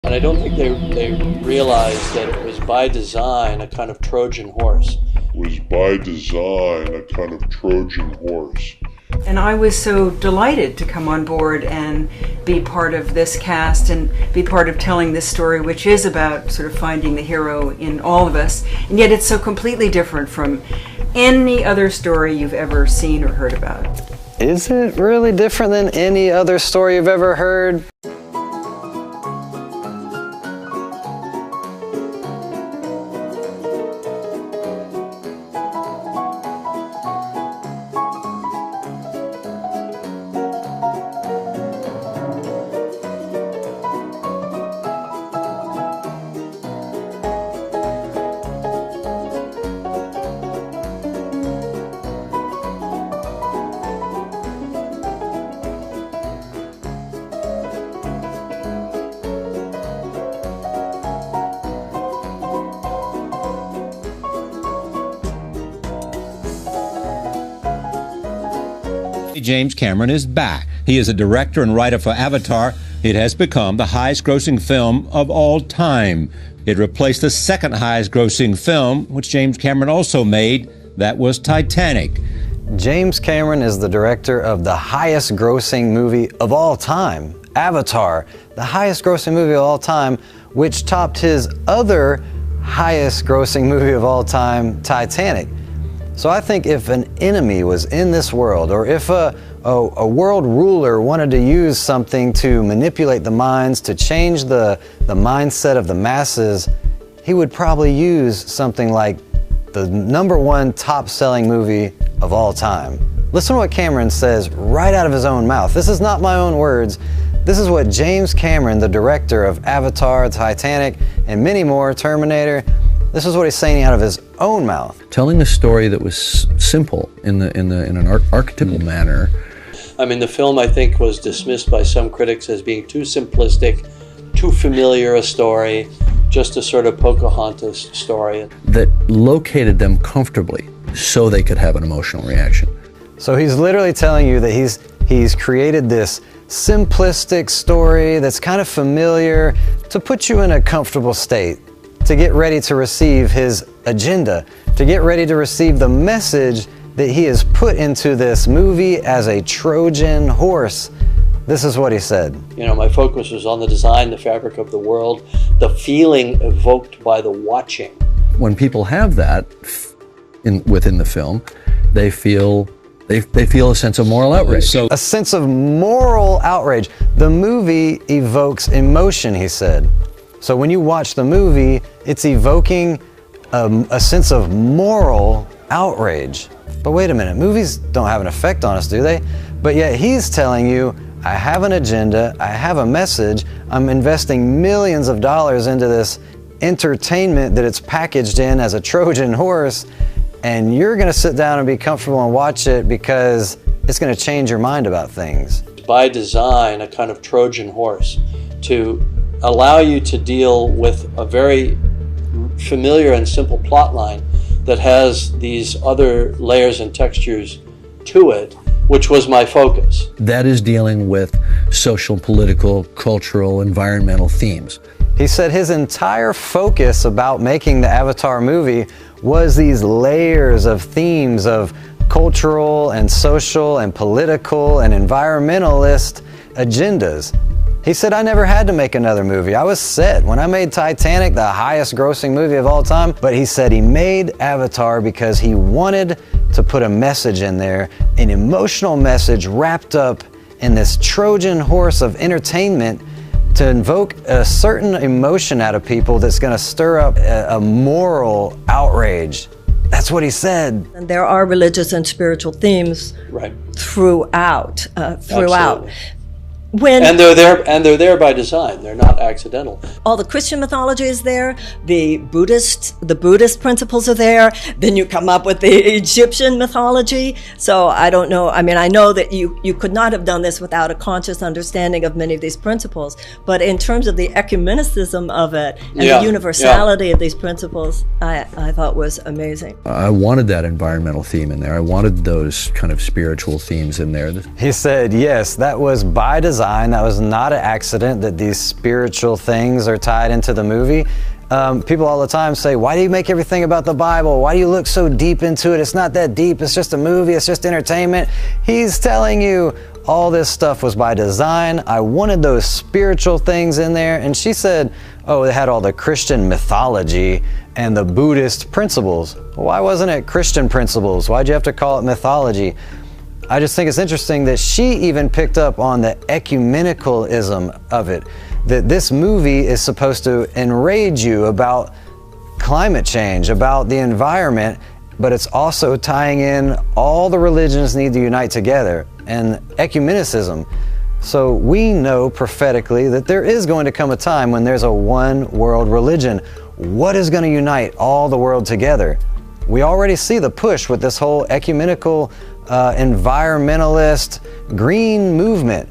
And I don't think they realized that it was by design a kind of Trojan horse. And I was so delighted to come on board and be part of this cast and be part of telling this story, which is about sort of finding the hero in all of us. And yet it's so completely different from any other story you've ever seen or heard about. Is it really different than any other story you've ever heard? James Cameron is back. He is a director and writer for Avatar. It has become the highest-grossing film of all time. It replaced the second highest-grossing film, which James Cameron also made. That was Titanic. James Cameron is the director of the highest-grossing movie of all time, Avatar, the highest-grossing movie of all time, which topped his other highest-grossing movie of all time, Titanic. So I think if an enemy was in this world, or if a world ruler wanted to use something to manipulate the minds, to change the mindset of the masses, he would probably use something like the #1 top-selling movie of all time. Listen to what Cameron says right out of his own mouth. This is not my own words. This is what James Cameron, the director of Avatar, Titanic, and many more, Terminator, this is what he's saying out of his own mouth. Telling a story that was simple in an archetypal manner. I mean, the film, I think, was dismissed by some critics as being too simplistic, too familiar a story, just a sort of Pocahontas story. That located them comfortably so they could have an emotional reaction. So he's literally telling you that he's created this simplistic story that's kind of familiar to put you in a comfortable state, to get ready to receive his agenda, to get ready to receive the message that he has put into this movie as a Trojan horse. This is what he said. You know, my focus was on the design, the fabric of the world, the feeling evoked by the watching. When people have that within the film, they feel a sense of moral outrage. So a sense of moral outrage. The movie evokes emotion, he said. So when you watch the movie, it's evoking a sense of moral outrage. But wait a minute, movies don't have an effect on us, do they? But yet he's telling you, I have an agenda, I have a message, I'm investing millions of dollars into this entertainment that it's packaged in as a Trojan horse, and you're gonna sit down and be comfortable and watch it because it's gonna change your mind about things. By design, a kind of Trojan horse to allow you to deal with a very familiar and simple plot line that has these other layers and textures to it, which was my focus. That is dealing with social, political, cultural, environmental themes. He said his entire focus about making the Avatar movie was these layers of themes of cultural and social and political and environmentalist agendas. He said, I never had to make another movie. I was set. When I made Titanic, the highest grossing movie of all time, but he said he made Avatar because he wanted to put a message in there, an emotional message wrapped up in this Trojan horse of entertainment to invoke a certain emotion out of people that's going to stir up a moral outrage. That's what he said. And there are religious and spiritual themes throughout. Absolutely. And they're there by design. They're not accidental. All the Christian mythology is there. The Buddhist principles are there. Then you come up with the Egyptian mythology. So I don't know. I mean, I know that you could not have done this without a conscious understanding of many of these principles. But in terms of the ecumenicism of it and the universality of these principles, I thought was amazing. I wanted that environmental theme in there. I wanted those kind of spiritual themes in there. He said, yes, that was by design. design. That was not an accident that these spiritual things are tied into the movie. People all the time say, why do you make everything about the Bible? Why do you look so deep into it? It's not that deep. It's just a movie. It's just entertainment. He's telling you all this stuff was by design. I wanted those spiritual things in there. And she said, oh, it had all the Christian mythology and the Buddhist principles. Well, why wasn't it Christian principles? Why'd you have to call it mythology? I just think it's interesting that she even picked up on the ecumenicalism of it, that this movie is supposed to enrage you about climate change, about the environment, but it's also tying in all the religions need to unite together and ecumenicism. So we know prophetically that there is going to come a time when there's a one world religion. What is going to unite all the world together? We already see the push with this whole ecumenical environmentalist green movement,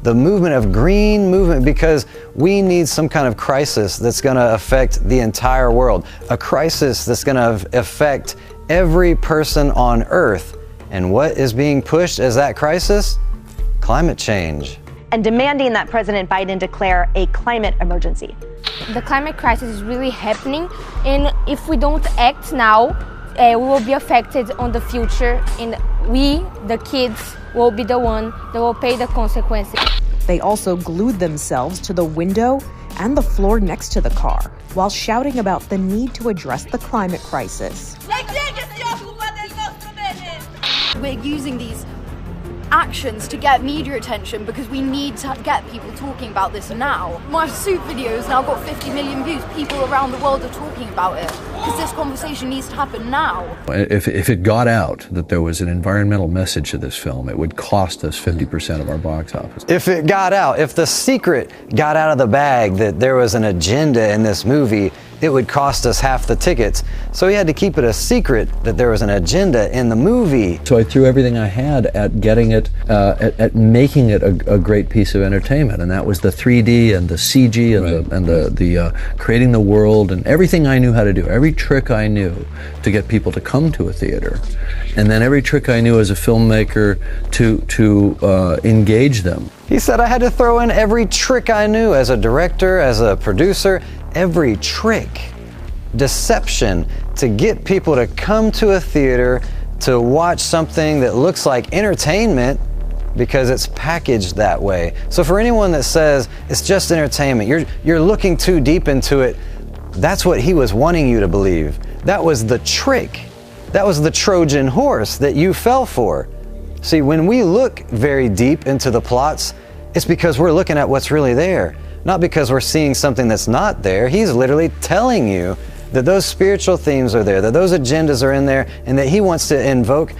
the movement of green movement, because we need some kind of crisis that's going to affect the entire world, a crisis that's going to affect every person on Earth. And what is being pushed as that crisis? Climate change. And demanding that President Biden declare a climate emergency. The climate crisis is really happening, and if we don't act now, we will be affected on the future, and we, the kids, will be the one that will pay the consequences. They also glued themselves to the window and the floor next to the car while shouting about the need to address the climate crisis. We're using these actions to get media attention because we need to get people talking about this now. My soup video has now got 50 million views. People around the world are talking about it because this conversation needs to happen now. If it got out that there was an environmental message to this film, it would cost us 50% of our box office. If it got out, if the secret got out of the bag that there was an agenda in this movie, it would cost us half the tickets. So he had to keep it a secret that there was an agenda in the movie. So I threw everything I had at getting it, at making it a great piece of entertainment, and that was the 3D and the CG and the creating the world and everything I knew how to do, every trick I knew to get people to come to a theater, and then every trick I knew as a filmmaker to engage them. He said I had to throw in every trick I knew as a director, as a producer, every trick, deception, to get people to come to a theater to watch something that looks like entertainment because it's packaged that way. So for anyone that says it's just entertainment, you're looking too deep into it, that's what he was wanting you to believe. That was the trick. That was the Trojan horse that you fell for. See, when we look very deep into the plots, it's because we're looking at what's really there, not because we're seeing something that's not there. He's literally telling you that those spiritual themes are there, that those agendas are in there, and that he wants to evoke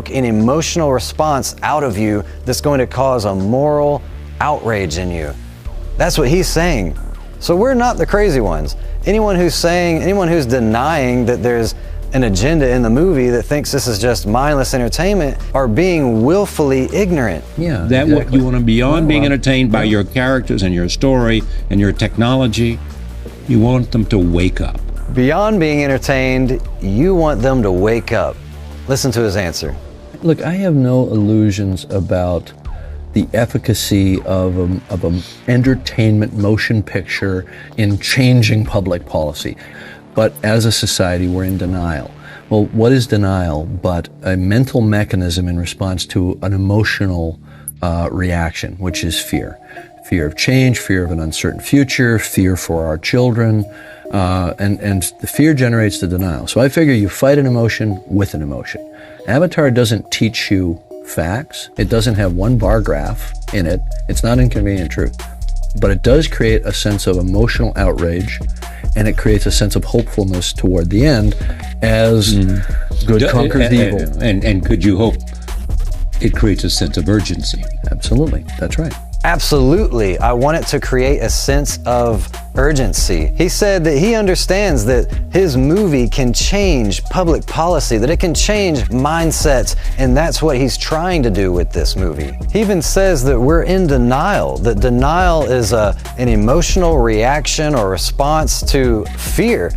an emotional response out of you that's going to cause a moral outrage in you. That's what he's saying. So we're not the crazy ones. Anyone who's denying that there's an agenda in the movie, that thinks this is just mindless entertainment, are being willfully ignorant. Yeah, that exactly. What you want to beyond being entertained by your characters and your story and your technology, you want them to wake up. Beyond being entertained, you want them to wake up. Listen to his answer. Look, I have no illusions about the efficacy of an entertainment motion picture in changing public policy. But as a society, we're in denial. Well, what is denial but a mental mechanism in response to an emotional reaction, which is fear? Fear of change, fear of an uncertain future, fear for our children, and the fear generates the denial. So I figure you fight an emotion with an emotion. Avatar doesn't teach you facts. It doesn't have one bar graph in it. It's not inconvenient truth. But it does create a sense of emotional outrage, and it creates a sense of hopefulness toward the end as good conquers the evil. And could you hope it creates a sense of urgency? Absolutely, that's right. Absolutely. I want it to create a sense of urgency. He said that he understands that his movie can change public policy, that it can change mindsets, and that's what he's trying to do with this movie. He even says that we're in denial, that denial is an emotional reaction or response to fear.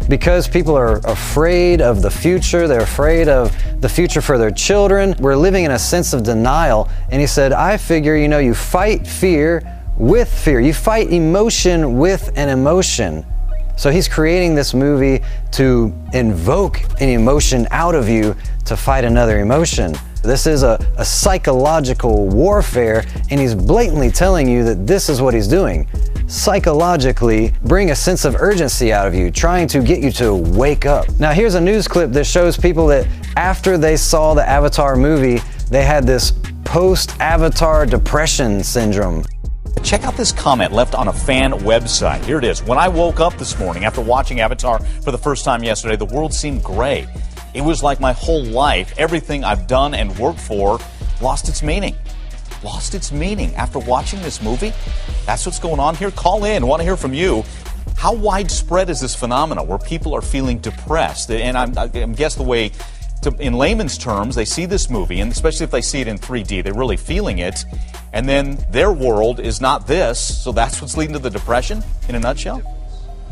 because people are afraid of the future, they're afraid of the future for their children. We're living in a sense of denial. And he said, I figure, you know, you fight fear with fear. You fight emotion with an emotion. So he's creating this movie to invoke an emotion out of you to fight another emotion. This is a psychological warfare, and he's blatantly telling you that this is what he's doing. Psychologically bring a sense of urgency out of you, trying to get you to wake up. Now here's a news clip that shows people that after they saw the Avatar movie, they had this post-Avatar depression syndrome. Check out this comment left on a fan website. Here it is. When I woke up this morning after watching Avatar for the first time yesterday, the world seemed gray. It was like my whole life, everything I've done and worked for, lost its meaning. Lost its meaning after watching this movie? That's what's going on here. Call in. I want to hear from you. How widespread is this phenomenon where people are feeling depressed? And I guess the way, in layman's terms, they see this movie, and especially if they see it in 3D, they're really feeling it, and then their world is not this, so that's what's leading to the depression, in a nutshell?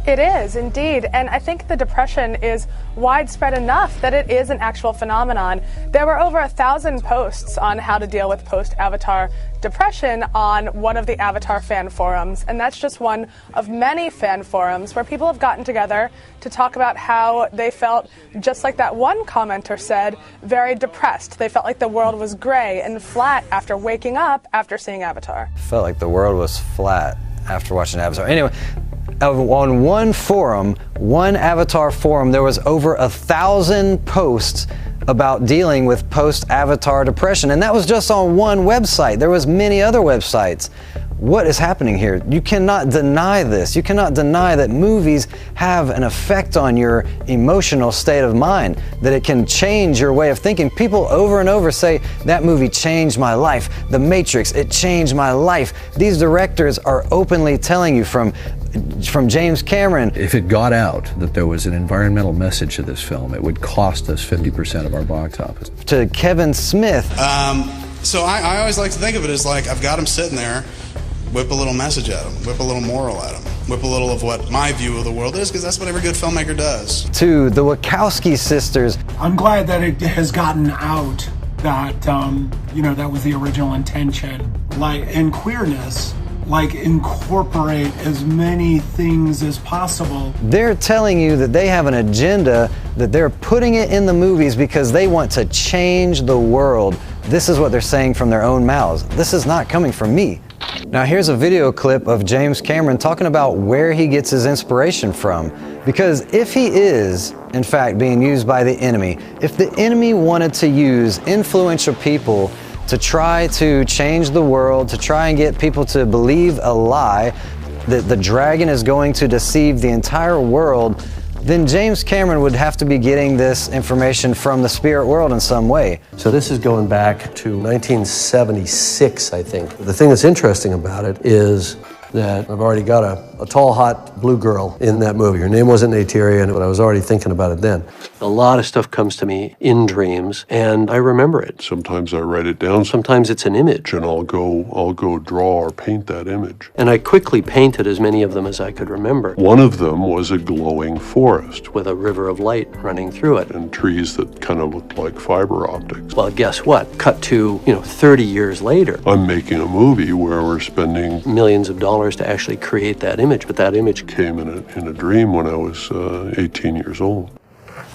It is, indeed, and I think the depression is widespread enough that it is an actual phenomenon. There were over 1,000 posts on how to deal with post-Avatar depression on one of the Avatar fan forums, and that's just one of many fan forums where people have gotten together to talk about how they felt, just like that one commenter said, very depressed. They felt like the world was gray and flat after waking up after seeing Avatar. Felt like the world was flat after watching Avatar. Anyway, on one forum, one Avatar forum, there was over 1,000 posts about dealing with post-Avatar depression, and that was just on one website. There was many other websites. What is happening here? You cannot deny this. You cannot deny that movies have an effect on your emotional state of mind, that it can change your way of thinking. People over and over say, that movie changed my life. The Matrix, it changed my life. These directors are openly telling you, from James Cameron. If it got out that there was an environmental message to this film, it would cost us 50% of our box office. To Kevin Smith. So I always like to think of it as like, I've got him sitting there, whip a little message at him, whip a little moral at him, whip a little of what my view of the world is, because that's what every good filmmaker does. To the Wachowski sisters. I'm glad that it has gotten out that, you know, that was the original intention. Like, in queerness, like, incorporate as many things as possible. They're telling you that they have an agenda, that they're putting it in the movies because they want to change the world. This is what they're saying from their own mouths. This is not coming from me. Now here's a video clip of James Cameron talking about where he gets his inspiration from. Because if he is, in fact, being used by the enemy, if the enemy wanted to use influential people to try to change the world, to try and get people to believe a lie, that the dragon is going to deceive the entire world, then James Cameron would have to be getting this information from the spirit world in some way. So this is going back to 1976, I think. The thing that's interesting about it is that I've already got a tall, hot blue girl in that movie. Her name wasn't Neytiri, but I was already thinking about it then. A lot of stuff comes to me in dreams, and I remember it. Sometimes I write it down. Sometimes it's an image. And I'll go draw or paint that image. And I quickly painted as many of them as I could remember. One of them was a glowing forest. With a river of light running through it. And trees that kind of looked like fiber optics. Well, guess what? Cut to, 30 years later. I'm making a movie where we're spending millions of dollars to actually create that image, but that image came in a dream when I was 18 years old.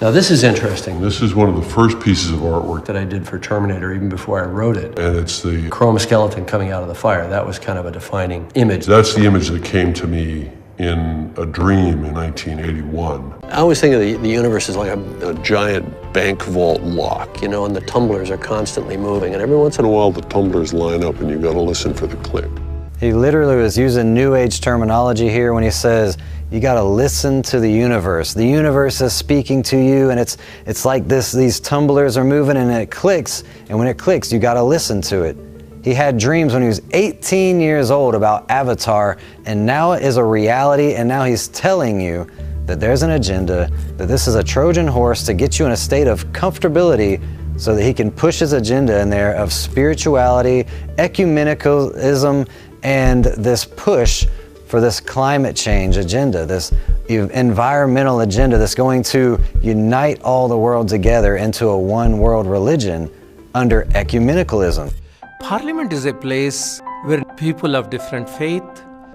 Now this is interesting. This is one of the first pieces of artwork that I did for Terminator even before I wrote it. And it's the chroma skeleton coming out of the fire. That was kind of a defining image. That's the image that came to me in a dream in 1981. I always think of the universe as like a giant bank vault lock, and the tumblers are constantly moving, and every once in a while the tumblers line up and you gotta listen for the click. He literally was using New Age terminology here when he says, you gotta listen to the universe. The universe is speaking to you, and it's like these tumblers are moving and it clicks, and when it clicks, you gotta listen to it. He had dreams when he was 18 years old about Avatar, and now it is a reality, and now he's telling you that there's an agenda, that this is a Trojan horse to get you in a state of comfortability so that he can push his agenda in there of spirituality, ecumenicalism, and this push for this climate change agenda, this environmental agenda that's going to unite all the world together into a one world religion under ecumenicalism. Parliament is a place where people of different faith,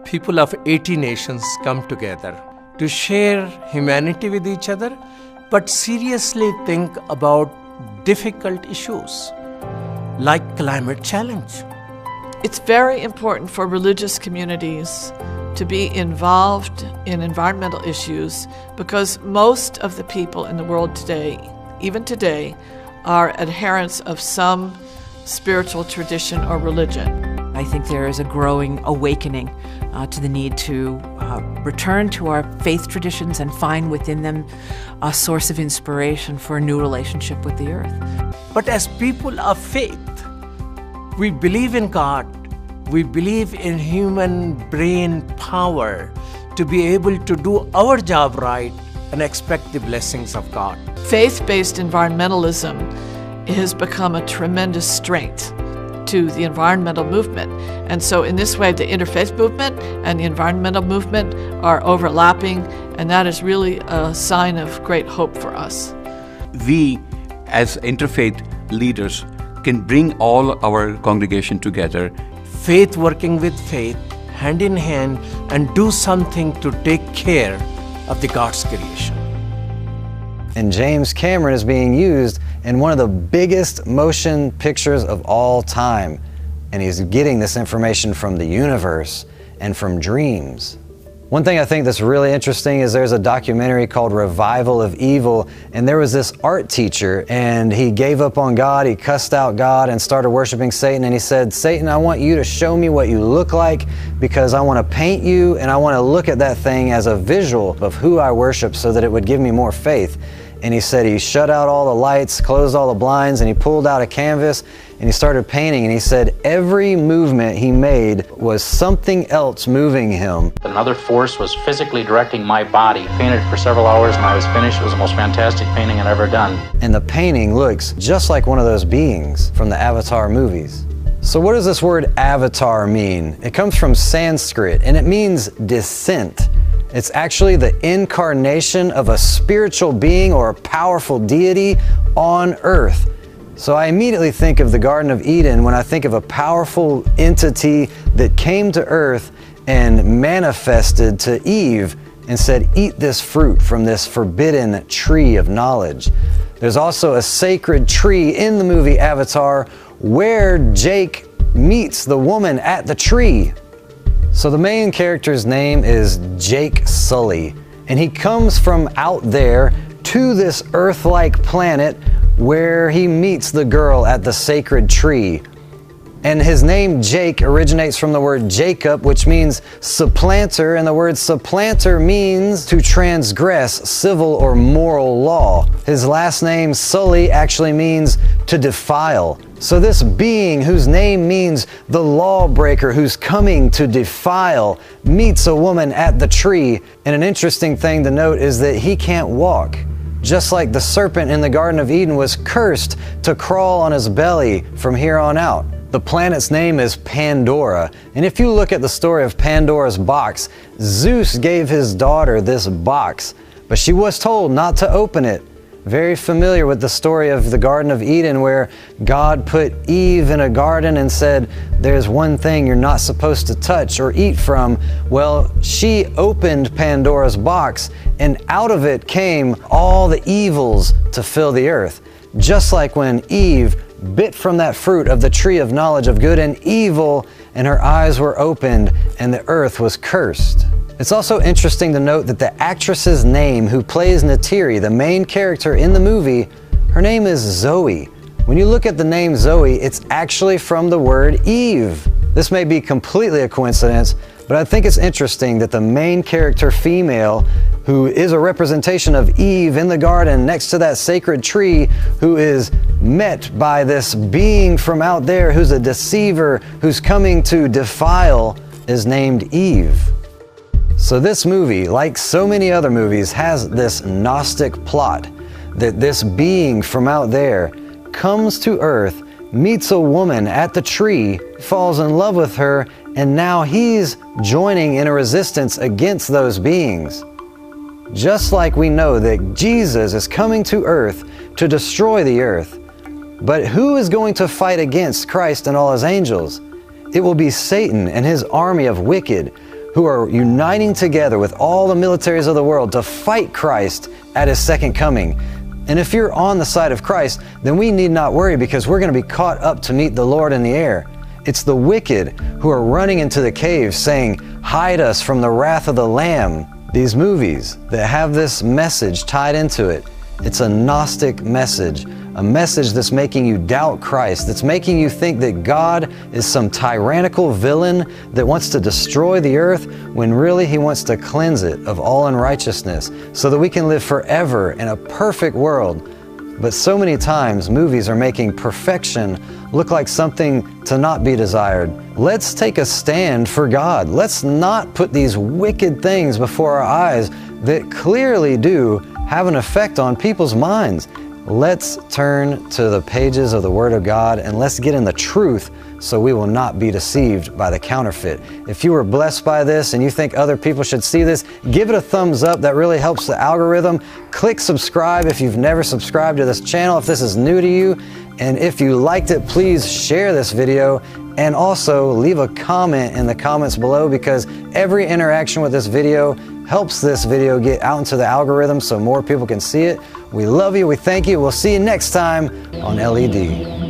people of 80 nations come together to share humanity with each other, but seriously think about difficult issues like climate challenge. It's very important for religious communities to be involved in environmental issues because most of the people in the world today, even today, are adherents of some spiritual tradition or religion. I think there is a growing awakening to the need to return to our faith traditions and find within them a source of inspiration for a new relationship with the earth. But as people of faith, we believe in God. We believe in human brain power to be able to do our job right and expect the blessings of God. Faith-based environmentalism has become a tremendous strength to the environmental movement. And so in this way, the interfaith movement and the environmental movement are overlapping, and that is really a sign of great hope for us. We, as interfaith leaders, can bring all our congregation together. Faith working with faith, hand in hand, and do something to take care of the God's creation. And James Cameron is being used in one of the biggest motion pictures of all time. And he's getting this information from the universe and from dreams. One thing I think that's really interesting is there's a documentary called Revival of Evil, and there was this art teacher, and he gave up on God, he cussed out God and started worshiping Satan, and he said, Satan, I want you to show me what you look like because I want to paint you and I want to look at that thing as a visual of who I worship so that it would give me more faith. And he said he shut out all the lights, closed all the blinds, and he pulled out a canvas and he started painting. And he said every movement he made was something else moving him. Another force was physically directing my body. Painted for several hours and I was finished. It was the most fantastic painting I'd ever done. And the painting looks just like one of those beings from the Avatar movies. So what does this word avatar mean? It comes from Sanskrit and it means descent. It's actually the incarnation of a spiritual being or a powerful deity on earth. So I immediately think of the Garden of Eden when I think of a powerful entity that came to earth and manifested to Eve and said, eat this fruit from this forbidden tree of knowledge. There's also a sacred tree in the movie Avatar where Jake meets the woman at the tree. So the main character's name is Jake Sully, and he comes from out there to this Earth-like planet where he meets the girl at the sacred tree. And his name Jake originates from the word Jacob, which means supplanter, and the word supplanter means to transgress civil or moral law. His last name Sully actually means to defile. So this being whose name means the lawbreaker who's coming to defile meets a woman at the tree. And an interesting thing to note is that he can't walk. Just like the serpent in the Garden of Eden was cursed to crawl on his belly from here on out. The planet's name is Pandora, and if you look at the story of Pandora's box, Zeus gave his daughter this box, but she was told not to open it. Very familiar with the story of the Garden of Eden where God put Eve in a garden and said, there's one thing you're not supposed to touch or eat from. Well, she opened Pandora's box and out of it came all the evils to fill the earth. Just like when Eve bit from that fruit of the tree of knowledge of good and evil, and her eyes were opened and the earth was cursed. It's also interesting to note that the actress's name who plays Neytiri, the main character in the movie, her name is Zoe. When you look at the name Zoe, it's actually from the word Eve. This may be completely a coincidence, but I think it's interesting that the main character female, who is a representation of Eve in the garden next to that sacred tree, who is met by this being from out there who's a deceiver, who's coming to defile, is named Eve. So this movie, like so many other movies, has this Gnostic plot that this being from out there comes to Earth, meets a woman at the tree, falls in love with her, and now he's joining in a resistance against those beings. Just like we know that Jesus is coming to earth to destroy the earth. But who is going to fight against Christ and all his angels? It will be Satan and his army of wicked who are uniting together with all the militaries of the world to fight Christ at his second coming. And if you're on the side of Christ, then we need not worry because we're going to be caught up to meet the Lord in the air. It's the wicked who are running into the caves saying, "Hide us from the wrath of the Lamb." These movies that have this message tied into it, it's a Gnostic message, a message that's making you doubt Christ, that's making you think that God is some tyrannical villain that wants to destroy the earth when really he wants to cleanse it of all unrighteousness so that we can live forever in a perfect world. But so many times movies are making perfection look like something to not be desired. Let's take a stand for God. Let's not put these wicked things before our eyes that clearly do have an effect on people's minds. Let's turn to the pages of the Word of God and let's get in the truth so we will not be deceived by the counterfeit. If you were blessed by this and you think other people should see this, give it a thumbs up. That really helps the algorithm. Click subscribe if you've never subscribed to this channel, if this is new to you. And if you liked it, please share this video and also leave a comment in the comments below because every interaction with this video helps this video get out into the algorithm so more people can see it. We love you. We thank you. We'll see you next time on LED.